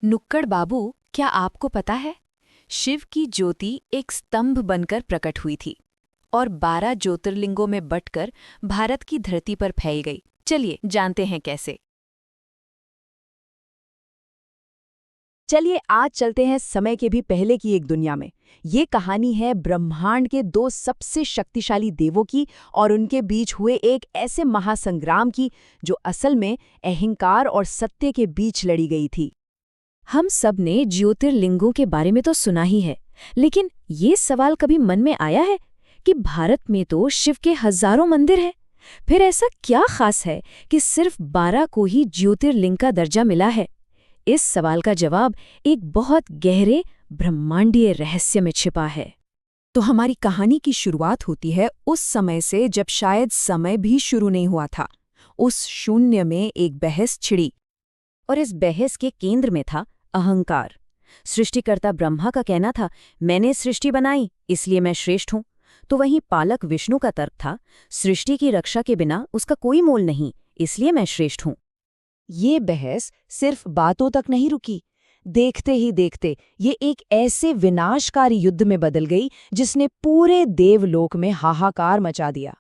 नुक्कड़ बाबू, क्या आपको पता है? शिव की ज्योति एक स्तंभ बनकर प्रकट हुई थी और 12 ज्योतिर्लिंगों में बंटकर भारत की धरती पर फैल गई। चलिए जानते हैं कैसे। चलिए आज चलते हैं समय के भी पहले की एक दुनिया में। ये कहानी है ब्रह्मांड के दो सबसे शक्तिशाली देवों की और उनके बीच हुए एक ऐसे महासंग्राम की जो असल में अहंकार और सत्य के बीच लड़ी गई थी। हम सब ने ज्योतिर्लिंगों के बारे में तो सुना ही है, लेकिन ये सवाल कभी मन में आया है कि भारत में तो शिव के हजारों मंदिर हैं। फिर ऐसा क्या खास है कि सिर्फ 12 को ही ज्योतिर्लिंग का दर्जा मिला है? इस सवाल का जवाब एक बहुत गहरे ब्रह्मांडीय रहस्य में छिपा है। तो हमारी कहानी की शुरुआत होती है उस समय से जब शायद समय भी शुरू नहीं हुआ था। उस शून्य में एक बहस छिड़ी और इस बहस के केंद्र में था अहंकार। सृष्टिकर्ता ब्रह्मा का कहना था, मैंने सृष्टि बनाई इसलिए मैं श्रेष्ठ हूं। तो वहीं पालक विष्णु का तर्क था, सृष्टि की रक्षा के बिना उसका कोई मोल नहीं, इसलिए मैं श्रेष्ठ हूं। ये बहस सिर्फ बातों तक नहीं रुकी। देखते ही देखते ये एक ऐसे विनाशकारी युद्ध में बदल गई जिसने पूरे देवलोक में हाहाकार मचा दिया।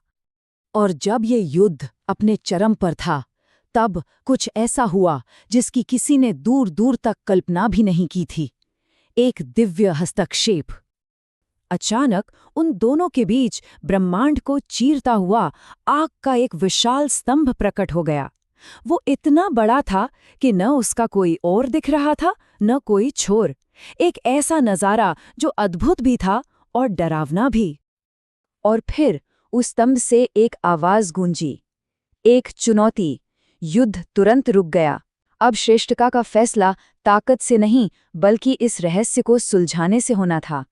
और जब ये युद्ध अपने चरम पर था, तब कुछ ऐसा हुआ जिसकी किसी ने दूर दूर तक कल्पना भी नहीं की थी। एक दिव्य हस्तक्षेप। अचानक उन दोनों के बीच ब्रह्मांड को चीरता हुआ आग का एक विशाल स्तंभ प्रकट हो गया। वो इतना बड़ा था कि न उसका कोई और दिख रहा था, न कोई छोर। एक ऐसा नजारा जो अद्भुत भी था और डरावना भी। और फिर उस स्तंभ से एक आवाज गूंजी, एक चुनौती। युद्ध तुरंत रुक गया। अब श्रेष्ठता का फैसला ताकत से नहीं, बल्कि इस रहस्य को सुलझाने से होना था।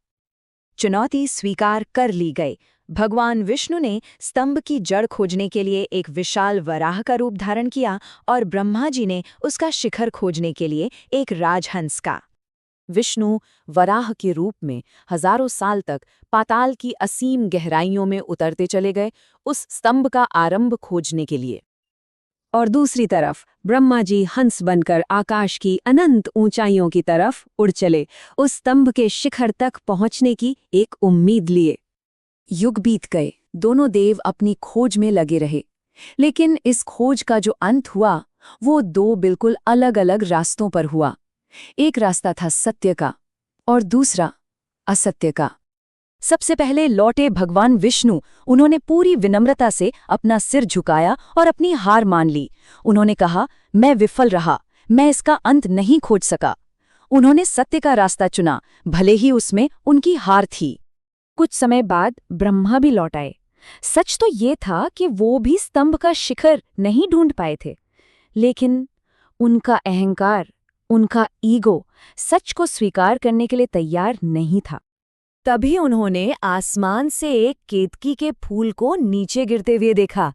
चुनौती स्वीकार कर ली गई। भगवान विष्णु ने स्तंभ की जड़ खोजने के लिए एक विशाल वराह का रूप धारण किया और ब्रह्मा जी ने उसका शिखर खोजने के लिए एक राजहंस का। विष्णु वराह के रूप में हजारों साल तक पाताल की असीम गहराइयों में उतरते चले गए उस स्तंभ का आरंभ खोजने के लिए। और दूसरी तरफ ब्रह्मा जी हंस बनकर आकाश की अनंत ऊंचाइयों की तरफ उड़ चले, उस स्तंभ के शिखर तक पहुंचने की एक उम्मीद लिए। युग बीत गए, दोनों देव अपनी खोज में लगे रहे, लेकिन इस खोज का जो अंत हुआ वो दो बिल्कुल अलग अलग रास्तों पर हुआ। एक रास्ता था सत्य का और दूसरा असत्य का। सबसे पहले लौटे भगवान विष्णु। उन्होंने पूरी विनम्रता से अपना सिर झुकाया और अपनी हार मान ली। उन्होंने कहा, मैं विफल रहा, मैं इसका अंत नहीं खोज सका। उन्होंने सत्य का रास्ता चुना, भले ही उसमें उनकी हार थी। कुछ समय बाद ब्रह्मा भी लौट आए। सच तो ये था कि वो भी स्तंभ का शिखर नहीं ढूंढ पाए थे, लेकिन उनका अहंकार, उनका ईगो सच को स्वीकार करने के लिए तैयार नहीं था। तभी उन्होंने आसमान से एक केतकी के फूल को नीचे गिरते हुए देखा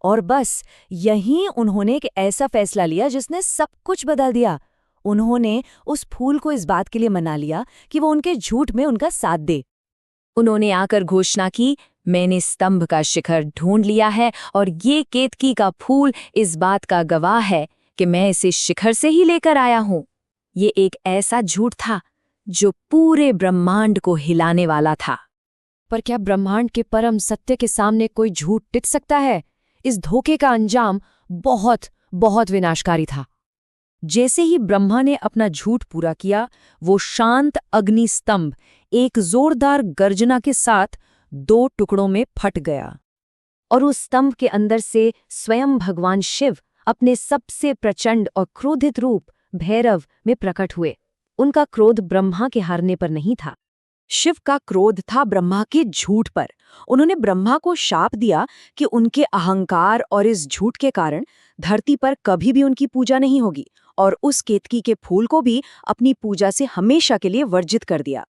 और बस यहीं उन्होंने एक ऐसा फैसला लिया जिसने सब कुछ बदल दिया। उन्होंने उस फूल को इस बात के लिए मना लिया कि वो उनके झूठ में उनका साथ दे। उन्होंने आकर घोषणा की, मैंने स्तंभ का शिखर ढूंढ लिया है और ये केतकी का फूल इस बात का गवाह है कि मैं इसे शिखर से ही लेकर आया हूं। ये एक ऐसा झूठ था जो पूरे ब्रह्मांड को हिलाने वाला था। पर क्या ब्रह्मांड के परम सत्य के सामने कोई झूठ टिक सकता है? इस धोखे का अंजाम बहुत बहुत विनाशकारी था। जैसे ही ब्रह्मा ने अपना झूठ पूरा किया, वो शांत अग्नि स्तंभ एक जोरदार गर्जना के साथ 2 टुकड़ों में फट गया और उस स्तंभ के अंदर से स्वयं भगवान शिव अपने सबसे प्रचंड और क्रोधित रूप भैरव में प्रकट हुए। उनका क्रोध ब्रह्मा के हारने पर नहीं था, शिव का क्रोध था ब्रह्मा के झूठ पर। उन्होंने ब्रह्मा को शाप दिया कि उनके अहंकार और इस झूठ के कारण धरती पर कभी भी उनकी पूजा नहीं होगी, और उस केतकी के फूल को भी अपनी पूजा से हमेशा के लिए वर्जित कर दिया।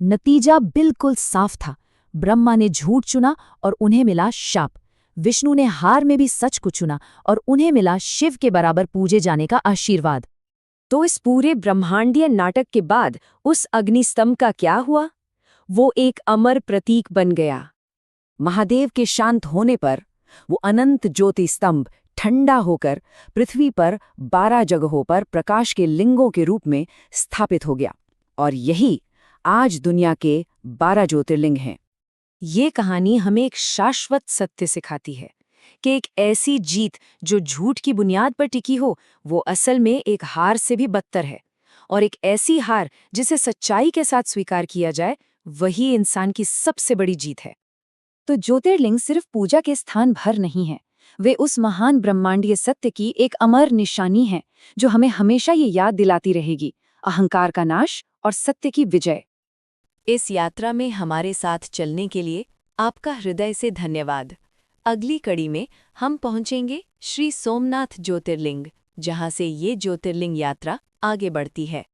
नतीजा बिल्कुल साफ था, ब्रह्मा ने झूठ चुना और उन्हें मिला शाप। विष्णु ने हार में भी सच को चुना और उन्हें मिला शिव के बराबर पूजे जाने का आशीर्वाद। तो इस पूरे ब्रह्मांडीय नाटक के बाद उस अग्निस्तंभ का क्या हुआ? वो एक अमर प्रतीक बन गया। महादेव के शांत होने पर वो अनंत ज्योति स्तंभ ठंडा होकर पृथ्वी पर 12 जगहों पर प्रकाश के लिंगों के रूप में स्थापित हो गया। और यही आज दुनिया के 12 ज्योतिर्लिंग हैं। ये कहानी हमें एक शाश्वत सत्य सिखाती है कि एक ऐसी जीत जो झूठ की बुनियाद पर टिकी हो, वो असल में एक हार से भी बदतर है। और एक ऐसी हार जिसे सच्चाई के साथ स्वीकार किया जाए, वही इंसान की सबसे बड़ी जीत है। तो ज्योतिर्लिंग सिर्फ पूजा के स्थान भर नहीं है, वे उस महान ब्रह्मांडीय सत्य की एक अमर निशानी है जो हमें हमेशा ये याद दिलाती रहेगी, अहंकार का नाश और सत्य की विजय। इस यात्रा में हमारे साथ चलने के लिए आपका हृदय से धन्यवाद। अगली कड़ी में हम पहुंचेंगे श्री सोमनाथ ज्योतिर्लिंग, जहां से ये ज्योतिर्लिंग यात्रा आगे बढ़ती है।